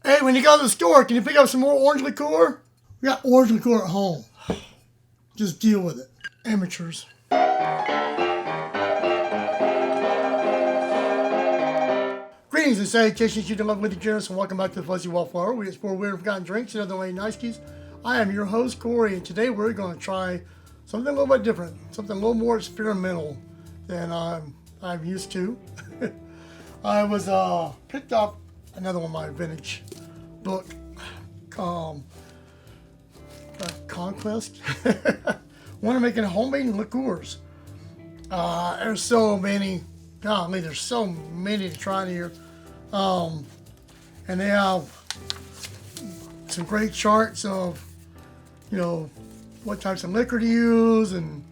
Hey, when you go to the store, can you pick up some more orange liqueur? We got orange liqueur at home. Just deal with it. Amateurs. Greetings and salutations, you love with the generous, and welcome back to the Fuzzy Wallflower. We explore weird and forgotten drinks and other late niceties. I am your host, Corey, and today we're going to try something a little bit different, something a little more experimental than I'm used to. I was picked up another one of my vintage book, Conquest. One of making homemade liqueurs. There's so many. Golly, there's so many to try here. And they have some great charts of, what types of liquor to use and,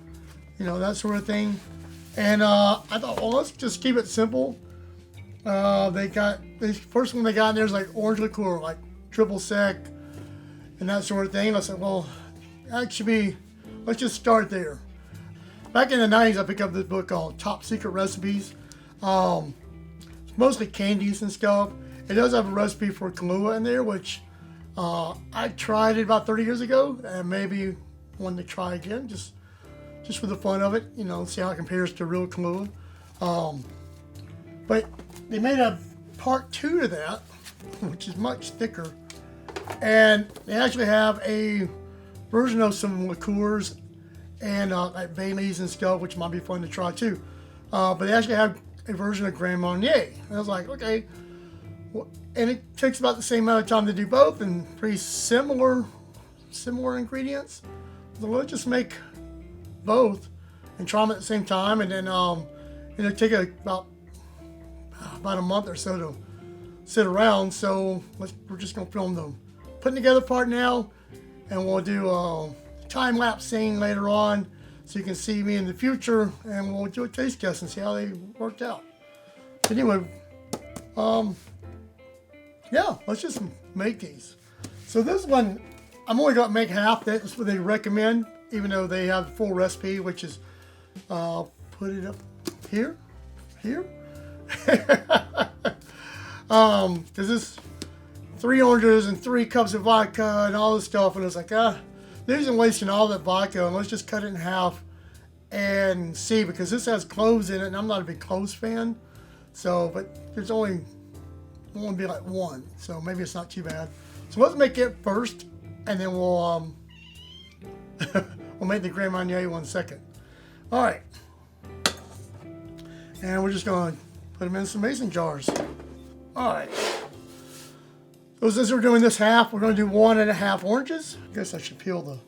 that sort of thing. And I thought, well, let's just keep it simple. They got, the first one they got in there is like orange liqueur, like triple sec and that sort of thing. I said, well, that should be, let's just start there. Back in the 90s, I picked up this book called Top Secret Recipes. It's mostly candies and stuff. It does have a recipe for Kahlua in there, which I tried it about 30 years ago, and maybe wanted to try again, just for the fun of it, see how it compares to real Kahlua. But they made a part 2 to that, which is much thicker, and they actually have a version of some liqueurs and like Bailey's and stuff, which might be fun to try too. But they actually have a version of Grand Marnier. And I was like, okay. Well, and it takes about the same amount of time to do both and pretty similar ingredients. So let's just make both and try them at the same time. And then it'll take about a month or so to sit around. So we're just going to film the putting together part now. And we'll do a time-lapse scene later on, so you can see me in the future, and we'll do a taste test and see how they worked out. Anyway, yeah, let's just make these. So this one, I'm only going to make half. That's what they recommend, even though they have the full recipe, which is, put it up here. Because this 3 oranges and 3 cups of vodka and all this stuff, and it's like, they're just wasting all that vodka, and let's just cut it in half and see, because this has cloves in it, and I'm not a big cloves fan. So, but there's only be like 1, so maybe it's not too bad. So let's make it first, and then we'll we'll make the Grand Marnier one second. All right, and we're just going to put them in some mason jars. All right. So since we're doing this half, we're going to do 1.5 oranges. I guess I should peel the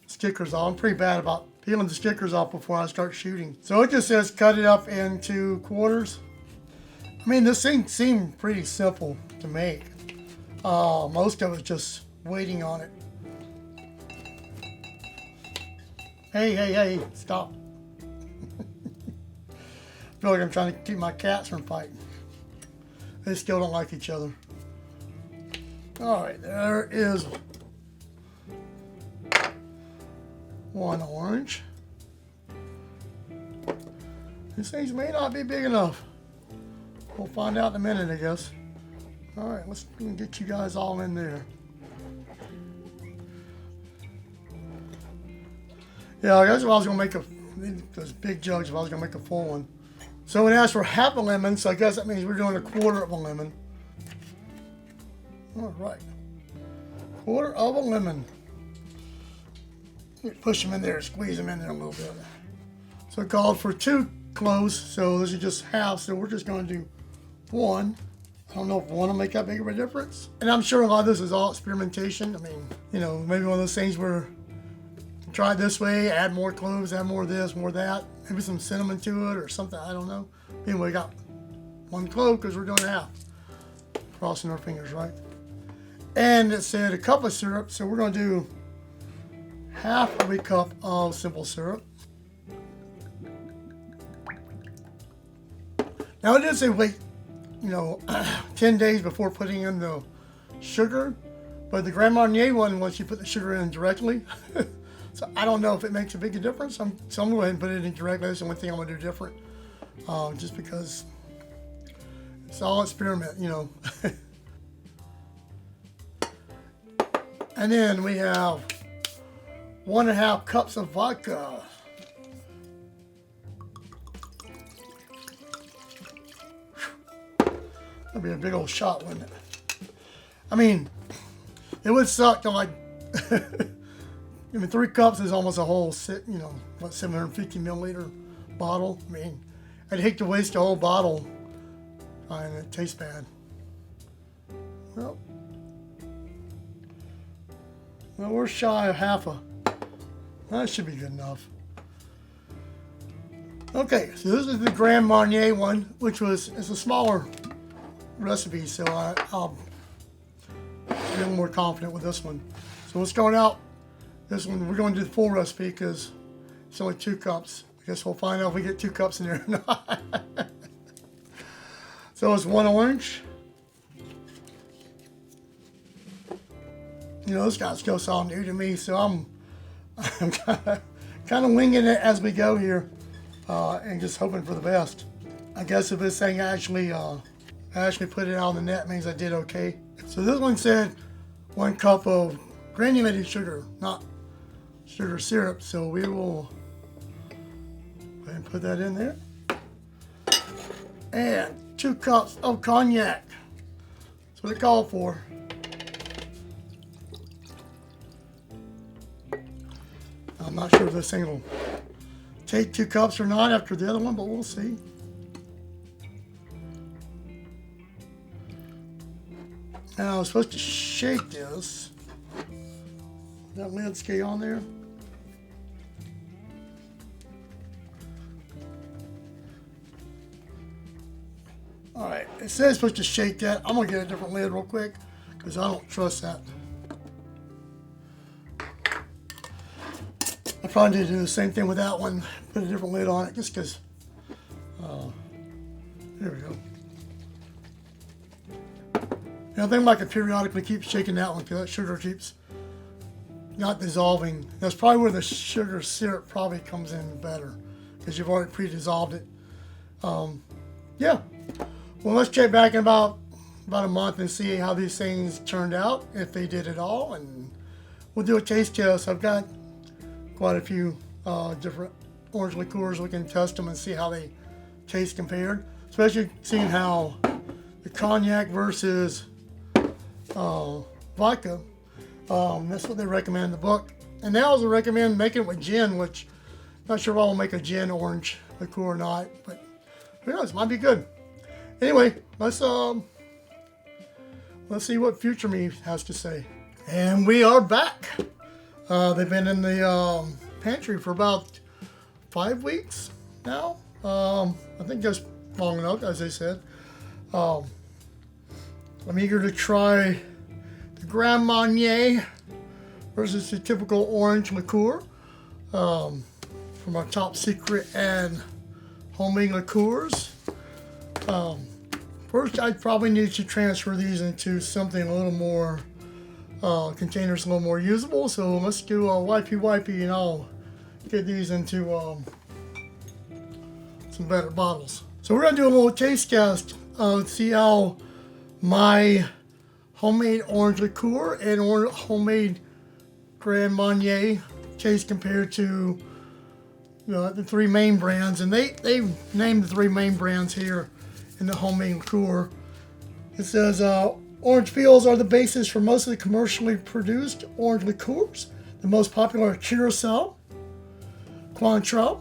stickers off. I'm pretty bad about peeling the stickers off before I start shooting. So it just says cut it up into quarters. I mean, this thing seemed pretty simple to make. Most of it's just waiting on it. Hey, stop. I feel like I'm trying to keep my cats from fighting. They still don't like each other. All right, there is 1 orange. These things may not be big enough. We'll find out in a minute, I guess. All right, let's get you guys all in there. Yeah, I guess if I was gonna make those big jugs, if I was gonna make a full one. So it asks for half a lemon, so I guess that means we're doing 1/4 of a lemon. All right, 1/4 of a lemon. Push them in there, squeeze them in there a little bit. So it called for 2 cloves, so this is just half, so we're just going to do 1. I don't know if 1 will make that big of a difference. And I'm sure a lot of this is all experimentation. I mean, maybe one of those things where you try it this way, add more cloves, add more of this, more of that, maybe some cinnamon to it or something, I don't know. Anyway, we got 1 clove because we're doing half. Crossing our fingers, right? And it said a cup of syrup, so we're going to do half of a cup of simple syrup. Now it did say wait, 10 days before putting in the sugar, but the Grand Marnier one, once you put the sugar in directly, so I don't know if it makes a big difference. So I'm going to go ahead and put it in directly. That's the only thing I'm going to do different, just because it's all experiment, And then we have 1.5 cups of vodka. That'd be a big old shot, wouldn't it? I mean, it would suck to like, I mean, 3 cups is almost a whole, you know, what, 750 milliliter bottle. I mean, I'd hate to waste a whole bottle and it tastes bad. Well, we're shy of half a, that should be good enough. Okay, so this is the Grand Marnier one, which is a smaller recipe, so I'll be a little more confident with this one. So what's going out? This one, we're going to do the full recipe because it's only 2 cups. I guess we'll find out if we get 2 cups in there or not. So it's 1 orange. You know, this guy's still all new to me, so I'm kind of winging it as we go here, and just hoping for the best. I guess if this thing actually put it out on the net, means I did okay. So this one said 1 cup of granulated sugar, not sugar syrup. So we will go ahead and put that in there. And 2 cups of cognac. That's what it called for. I'm not sure if this thing will take 2 cups or not after the other one, but we'll see. Now I was supposed to shake this. That lid stay on there. All right, it says supposed to shake that. I'm gonna get a different lid real quick because I don't trust that. I probably need to do the same thing with that one. Put a different lid on it just because. There we go. I think I could periodically keep shaking that one because that sugar keeps not dissolving. That's probably where the sugar syrup probably comes in better because you've already pre-dissolved it. Yeah. Well, let's check back in about a month and see how these things turned out, if they did at all, and we'll do a taste test. I've got quite a few different orange liqueurs. We can test them and see how they taste compared, especially seeing how the cognac versus vodka. That's what they recommend in the book. And they also recommend making it with gin, which I'm not sure if I will make a gin orange liqueur or not, but who knows, might be good. Anyway, let's see what future me has to say. And we are back. They've been in the pantry for about 5 weeks now. I think that's long enough, as they said. I'm eager to try the Grand Marnier versus the typical orange liqueur from our top secret and homemade liqueurs. First, I'd probably need to transfer these into something a little more, containers a little more usable. So let's do a wipey and I'll get these into some better bottles. So we're gonna do a little taste test to see how my homemade orange liqueur and homemade Grand Marnier taste compared to the 3 main brands. And they've named the 3 main brands here in the homemade liqueur. It says orange peels are the basis for most of the commercially produced orange liqueurs. The most popular are Curacao, Cointreau,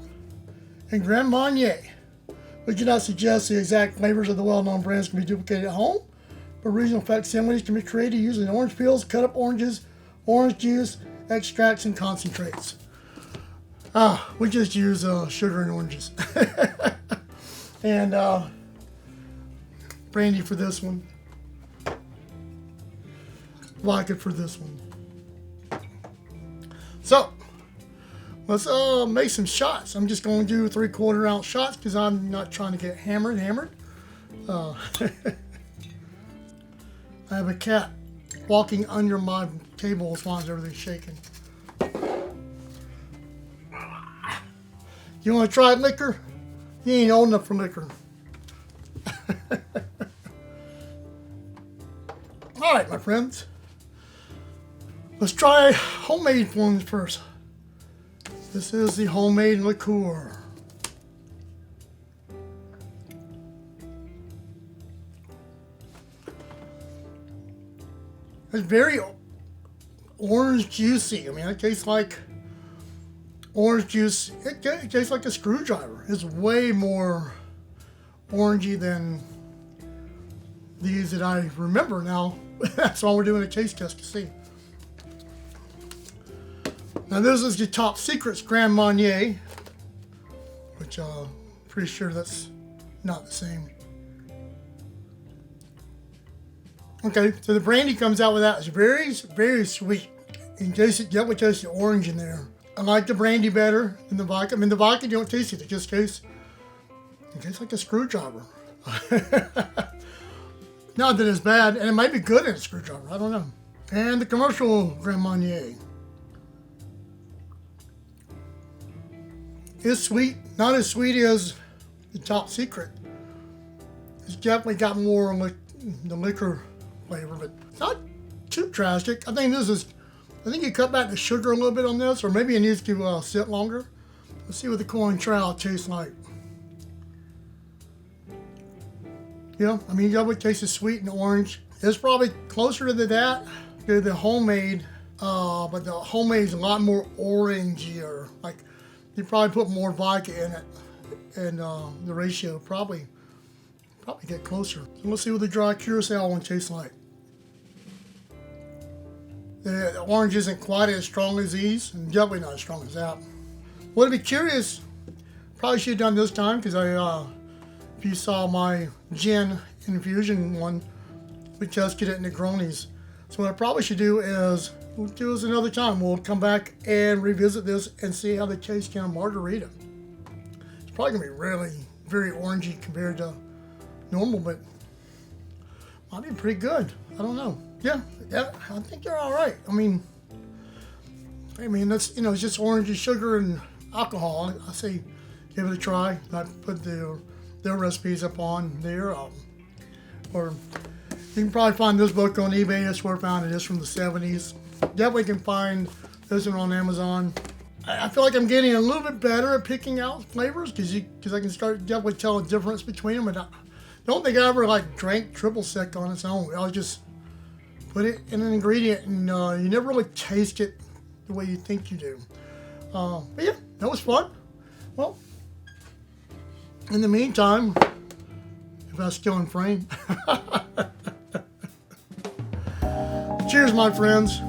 and Grand Marnier. We do not suggest the exact flavors of the well-known brands can be duplicated at home, but regional facsimiles can be created using orange peels, cut up oranges, orange juice, extracts, and concentrates. We just use sugar and oranges. And brandy for this one. Vodka for this one. So, let's make some shots. I'm just going to do 3/4 ounce shots because I'm not trying to get hammered. I have a cat walking under my table as long as everything's shaking. You want to try liquor? You ain't old enough for liquor. All right, my friends. Let's try homemade ones first. This is the Homemade Liqueur. It's very orange juicy. I mean, it tastes like orange juice. It tastes like a screwdriver. It's way more orangey than these that I remember now. That's why we're doing a taste test to see. Now this is the Top Secret's Grand Marnier, which I'm pretty sure that's not the same. Okay, so the brandy comes out with that. It's very, very sweet. You definitely taste the orange in there. I like the brandy better than the vodka. I mean, the vodka, you don't taste it. It just tastes like a screwdriver. Not that it's bad, and it might be good in a screwdriver. I don't know. And the commercial Grand Marnier. It's sweet. Not as sweet as the Top Secret. It's definitely got more like the liquor flavor, but it's not too drastic. I think you cut back the sugar a little bit on this, or maybe it needs to sit longer. Let's see what the corn trout tastes like. Yeah, I mean, you definitely taste the sweet and orange. It's probably closer to that to the homemade, but the homemade's a lot more orangier. Like, you probably put more vodka in it, and the ratio probably get closer. So let's see what the dry curacao one tastes like. The orange isn't quite as strong as these, and definitely not as strong as that. Well, to be curious, probably should have done this time, because if you saw my gin infusion one, we tested it in Negronis. So what I probably should do is, we'll do this another time. We'll come back and revisit this and see how they taste in a margarita. It's probably gonna be really very orangey compared to normal, but might be pretty good. I don't know. Yeah, I think they're all right. I mean, that's, it's just orange and sugar and alcohol. I say give it a try. I put their recipes up on there, or you can probably find this book on eBay. That's where I found it. It's from the 70s. Definitely can find this one on Amazon. I feel like I'm getting a little bit better at picking out flavors because I can definitely tell the difference between them. And I don't think I ever drank triple sec on its own. I'll just put it in an ingredient, and you never really taste it the way you think you do. But yeah, that was fun. Well, in the meantime, if I was still in frame, cheers, my friends.